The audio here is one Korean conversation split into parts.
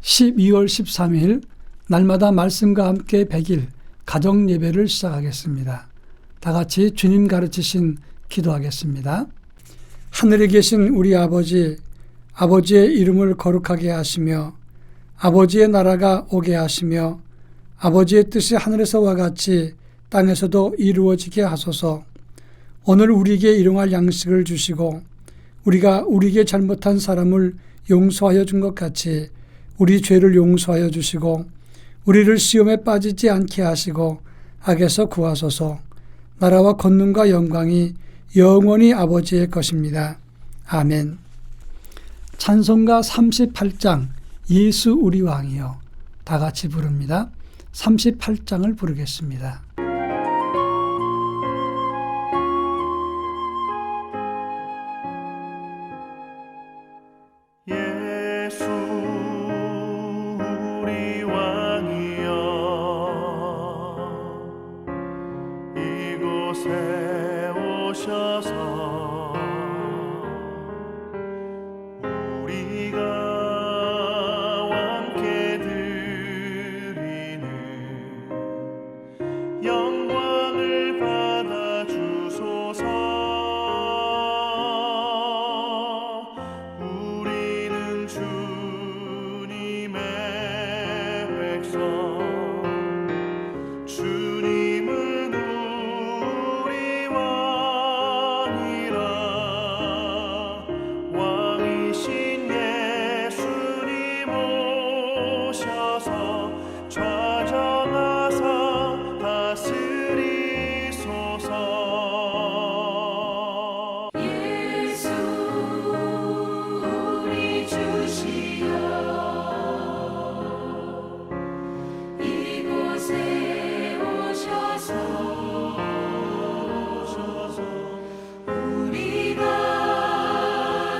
12월 13일 날마다 말씀과 함께 100일 가정 예배를 시작하겠습니다. 다 같이 주님 가르치신 기도하겠습니다. 하늘에 계신 우리 아버지, 아버지의 이름을 거룩하게 하시며 아버지의 나라가 오게 하시며 아버지의 뜻이 하늘에서와 같이 땅에서도 이루어지게 하소서. 오늘 우리에게 일용할 양식을 주시고 우리가 우리에게 잘못한 사람을 용서하여 준 것 같이 우리 죄를 용서하여 주시고 우리를 시험에 빠지지 않게 하시고 악에서 구하소서. 나라와 권능과 영광이 영원히 아버지의 것입니다. 아멘. 찬송가 38장 예수 우리 왕이여 다 같이 부릅니다. 38장을 부르겠습니다. 예수 우리 왕이여 이곳에 오셔서 우리가 왕께 드리는 영광을 받아 주소서. 우리는 주님의 백성, 주님은 우리 왕이라. 왕이신 예수님 오셔서 좌정하사 다스리소서. 예수 우리 주시여 이곳에 오셔서 우리가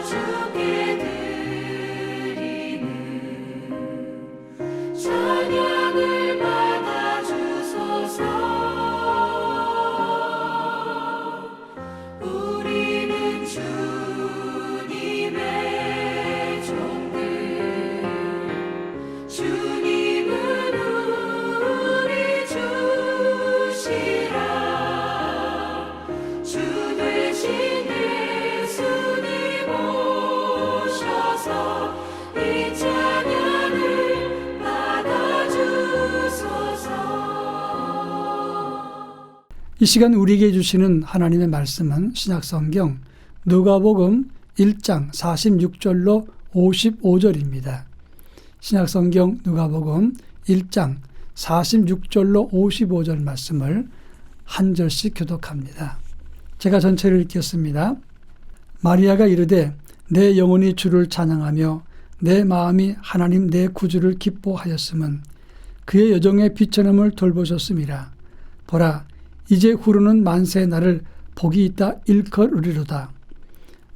주께 드리는 찬양을 받아 주소서. 우리는 주님의 종들, 주님은 우리 주시라. 주 되신 예수님 오셔서 이 찬양을 받아 주소서. 이 시간 우리에게 주시는 하나님의 말씀은 신약성경 누가복음 1장 46절로 55절입니다. 신약성경 누가복음 1장 46절로 55절 말씀을 한 절씩 교독합니다. 제가 전체를 읽겠습니다. 마리아가 이르되 내 영혼이 주를 찬양하며 내 마음이 하나님 내 구주를 기뻐하였음은 그의 여정의 비천함을 돌보셨음이라. 보라 이제 후로는 만세의 날을 복이 있다 일컬으리로다.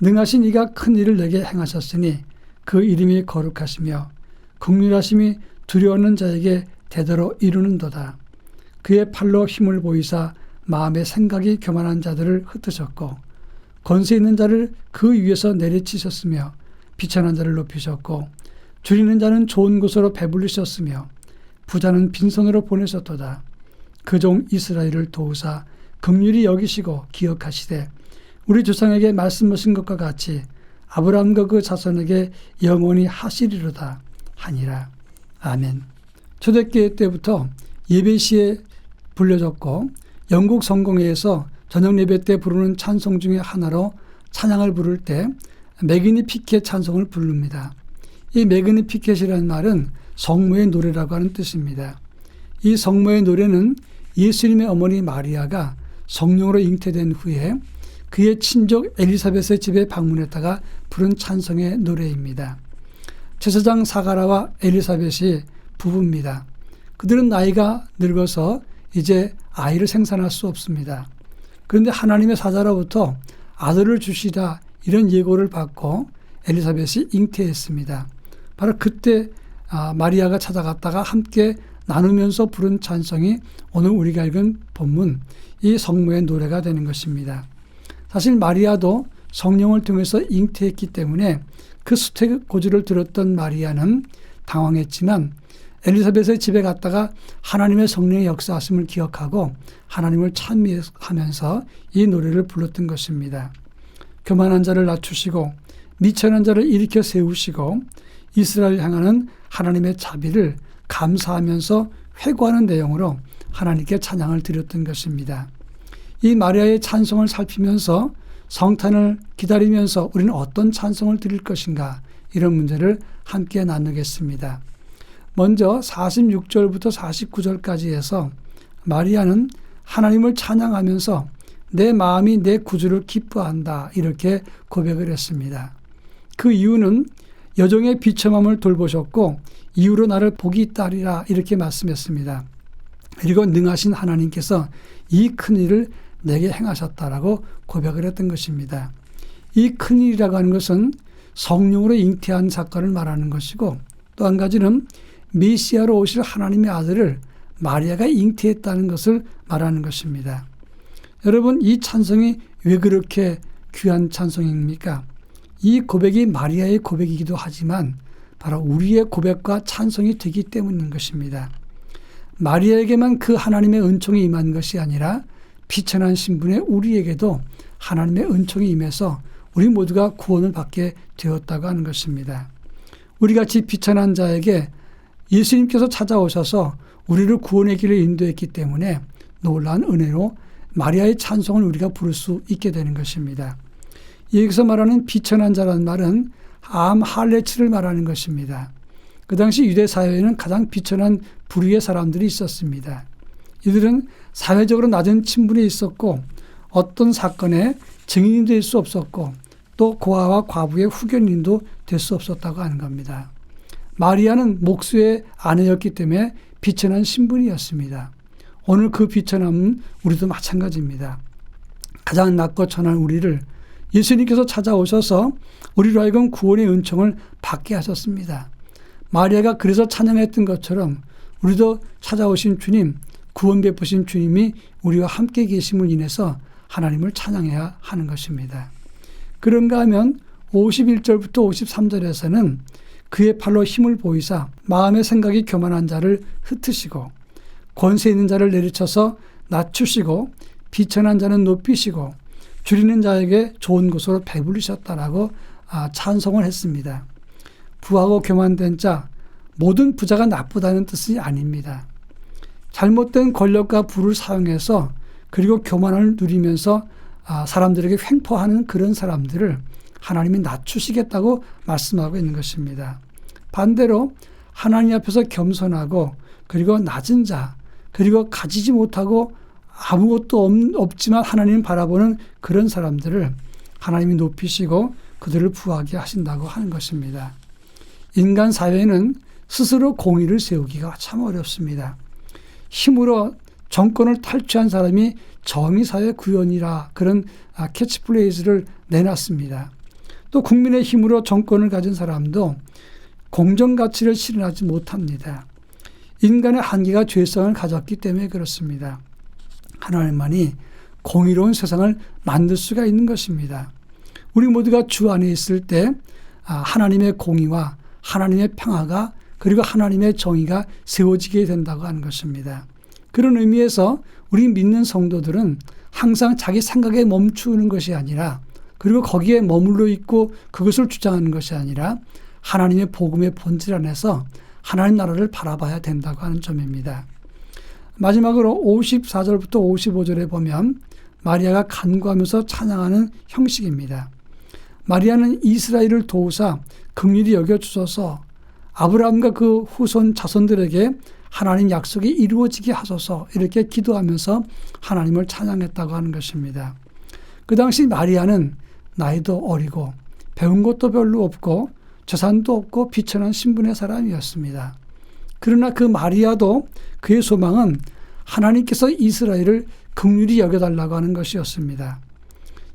능하신 이가 큰 일을 내게 행하셨으니 그 이름이 거룩하시며 긍휼하심이 두려워하는 자에게 대대로 이루는도다. 그의 팔로 힘을 보이사 마음의 생각이 교만한 자들을 흩으셨고 권세 있는 자를 그 위에서 내리치셨으며 비천한 자를 높이셨고 줄이는 자는 좋은 곳으로 배불리셨으며 부자는 빈손으로 보내셨도다. 그 종 이스라엘을 도우사 긍휼히 여기시고 기억하시되 우리 조상에게 말씀하신 것과 같이 아브라함과 그 자손에게 영원히 하시리로다 하니라. 아멘. 초대교회 때부터 예배 시에 불려졌고 영국 성공회에서 저녁 예배 때 부르는 찬송 중에 하나로 찬양을 부를 때 매그니피켓 찬송을 부릅니다. 이 매그니피켓이라는 말은 성모의 노래라고 하는 뜻입니다. 이 성모의 노래는 예수님의 어머니 마리아가 성령으로 잉태된 후에 그의 친족 엘리사벳의 집에 방문했다가 부른 찬송의 노래입니다. 제사장 사가라와 엘리사벳이 부부입니다. 그들은 나이가 늙어서 이제 아이를 생산할 수 없습니다. 그런데 하나님의 사자로부터 아들을 주시다 이런 예고를 받고 엘리사벳이 잉태했습니다. 바로 그때 마리아가 찾아갔다가 함께 나누면서 부른 찬송이 오늘 우리가 읽은 본문 이 성모의 노래가 되는 것입니다. 사실 마리아도 성령을 통해서 잉태했기 때문에 그 수태고지를 들었던 마리아는 당황했지만 엘리사벳의 집에 갔다가 하나님의 성령의 역사하심을 기억하고 하나님을 찬미하면서 이 노래를 불렀던 것입니다. 교만한 자를 낮추시고 미천한 자를 일으켜 세우시고 이스라엘 향하는 하나님의 자비를 감사하면서 회고하는 내용으로 하나님께 찬양을 드렸던 것입니다. 이 마리아의 찬송을 살피면서 성탄을 기다리면서 우리는 어떤 찬송을 드릴 것인가, 이런 문제를 함께 나누겠습니다. 먼저 46절부터 49절까지 해서 마리아는 하나님을 찬양하면서 내 마음이 내 구주를 기뻐한다, 이렇게 고백을 했습니다. 그 이유는 여종의 비참함을 돌보셨고 이후로 나를 복이 있다리라, 이렇게 말씀했습니다. 그리고 능하신 하나님께서 이 큰일을 내게 행하셨다라고 고백을 했던 것입니다. 이 큰일이라고 하는 것은 성령으로 잉태한 사건을 말하는 것이고, 또 한 가지는 메시아로 오실 하나님의 아들을 마리아가 잉태했다는 것을 말하는 것입니다. 여러분, 이 찬송이 왜 그렇게 귀한 찬송입니까? 이 고백이 마리아의 고백이기도 하지만 바로 우리의 고백과 찬송이 되기 때문인 것입니다. 마리아에게만 그 하나님의 은총이 임한 것이 아니라 비천한 신분의 우리에게도 하나님의 은총이 임해서 우리 모두가 구원을 받게 되었다고 하는 것입니다. 우리같이 비천한 자에게 예수님께서 찾아오셔서 우리를 구원의 길을 인도했기 때문에 놀라운 은혜로 마리아의 찬송을 우리가 부를 수 있게 되는 것입니다. 여기서 말하는 비천한 자라는 말은 암 할레츠를 말하는 것입니다. 그 당시 유대 사회에는 가장 비천한 부류의 사람들이 있었습니다. 이들은 사회적으로 낮은 친분에 있었고 어떤 사건의 증인이 될 수 없었고 또 고아와 과부의 후견인도 될 수 없었다고 하는 겁니다. 마리아는 목수의 아내였기 때문에 비천한 신분이었습니다. 오늘 그 비천함은 우리도 마찬가지입니다. 가장 낮고 천한 우리를 예수님께서 찾아오셔서 우리로 하여금 구원의 은총을 받게 하셨습니다. 마리아가 그래서 찬양했던 것처럼 우리도 찾아오신 주님, 구원 베푸신 주님이 우리와 함께 계심을 인해서 하나님을 찬양해야 하는 것입니다. 그런가 하면 51절부터 53절에서는 그의 팔로 힘을 보이사 마음의 생각이 교만한 자를 흩으시고 권세 있는 자를 내리쳐서 낮추시고 비천한 자는 높이시고 줄이는 자에게 좋은 곳으로 배불리셨다라고 찬송을 했습니다. 부하고 교만된 자, 모든 부자가 나쁘다는 뜻이 아닙니다. 잘못된 권력과 부를 사용해서 그리고 교만을 누리면서 사람들에게 횡포하는 그런 사람들을 하나님이 낮추시겠다고 말씀하고 있는 것입니다. 반대로 하나님 앞에서 겸손하고 그리고 낮은 자, 그리고 가지지 못하고 아무것도 없지만 하나님 바라보는 그런 사람들을 하나님이 높이시고 그들을 부하게 하신다고 하는 것입니다. 인간 사회는 스스로 공의를 세우기가 참 어렵습니다. 힘으로 정권을 탈취한 사람이 정의사회 구현이라 그런 캐치플레이즈를 내놨습니다. 또 국민의 힘으로 정권을 가진 사람도 공정가치를 실현하지 못합니다. 인간의 한계가 죄성을 가졌기 때문에 그렇습니다. 하나님만이 공의로운 세상을 만들 수가 있는 것입니다. 우리 모두가 주 안에 있을 때 하나님의 공의와 하나님의 평화가 그리고 하나님의 정의가 세워지게 된다고 하는 것입니다. 그런 의미에서 우리 믿는 성도들은 항상 자기 생각에 멈추는 것이 아니라 그리고 거기에 머물러 있고 그것을 주장하는 것이 아니라 하나님의 복음의 본질 안에서 하나님 나라를 바라봐야 된다고 하는 점입니다. 마지막으로 54절부터 55절에 보면 마리아가 간구하면서 찬양하는 형식입니다. 마리아는 이스라엘을 도우사 긍휼히 여겨주소서, 아브라함과 그 후손 자손들에게 하나님 약속이 이루어지게 하소서, 이렇게 기도하면서 하나님을 찬양했다고 하는 것입니다. 그 당시 마리아는 나이도 어리고 배운 것도 별로 없고 재산도 없고 비천한 신분의 사람이었습니다. 그러나 그 마리아도 그의 소망은 하나님께서 이스라엘을 긍휼히 여겨달라고 하는 것이었습니다.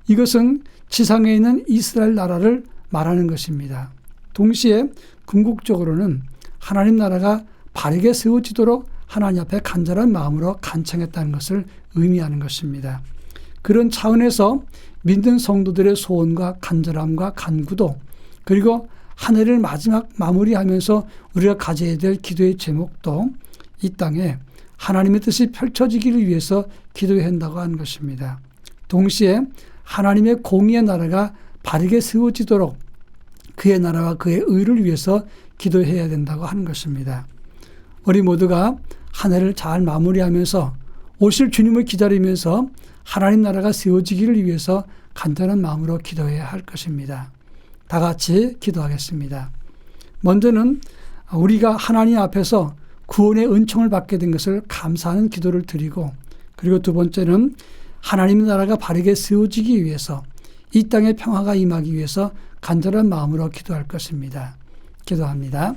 이것은 지상에 있는 이스라엘 나라를 말하는 것입니다. 동시에 궁극적으로는 하나님 나라가 바르게 세워지도록 하나님 앞에 간절한 마음으로 간청했다는 것을 의미하는 것입니다. 그런 차원에서 믿는 성도들의 소원과 간절함과 간구도 그리고 한 해를 마지막 마무리하면서 우리가 가져야 될 기도의 제목도 이 땅에 하나님의 뜻이 펼쳐지기를 위해서 기도해야 한다고 하는 것입니다. 동시에 하나님의 공의의 나라가 바르게 세워지도록 그의 나라와 그의 의를 위해서 기도해야 된다고 하는 것입니다. 우리 모두가 한 해를 잘 마무리하면서 오실 주님을 기다리면서 하나님 나라가 세워지기를 위해서 간절한 마음으로 기도해야 할 것입니다. 다 같이 기도하겠습니다. 먼저는 우리가 하나님 앞에서 구원의 은총을 받게 된 것을 감사하는 기도를 드리고, 그리고 두 번째는 하나님의 나라가 바르게 세워지기 위해서 이 땅에 평화가 임하기 위해서 간절한 마음으로 기도할 것입니다. 기도합니다.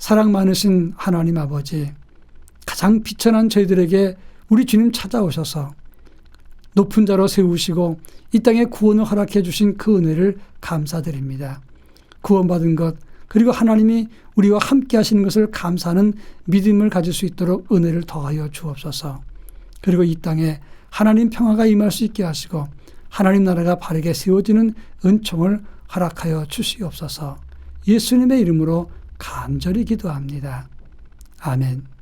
사랑 많으신 하나님 아버지, 가장 비천한 저희들에게 우리 주님 찾아오셔서 높은 자로 세우시고 이 땅에 구원을 허락해 주신 그 은혜를 감사드립니다. 구원받은 것, 그리고 하나님이 우리와 함께 하시는 것을 감사하는 믿음을 가질 수 있도록 은혜를 더하여 주옵소서. 그리고 이 땅에 하나님 평화가 임할 수 있게 하시고 하나님 나라가 바르게 세워지는 은총을 허락하여 주시옵소서. 예수님의 이름으로 간절히 기도합니다. 아멘.